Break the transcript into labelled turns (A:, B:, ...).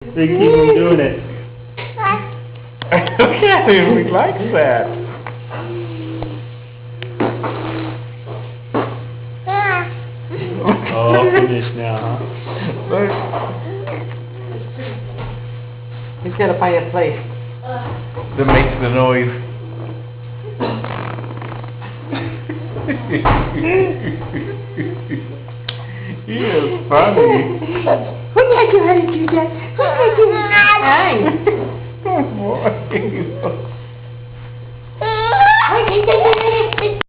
A: They keep him doing it.
B: Look at him, he likes that.
A: Oh, finished now, huh?
B: Look.
C: He's got to find a place.
B: That makes the noise. He is funny.
D: Who taught you how to do that? Who taught you?
C: Hey.
B: Good boy.
D: Hey,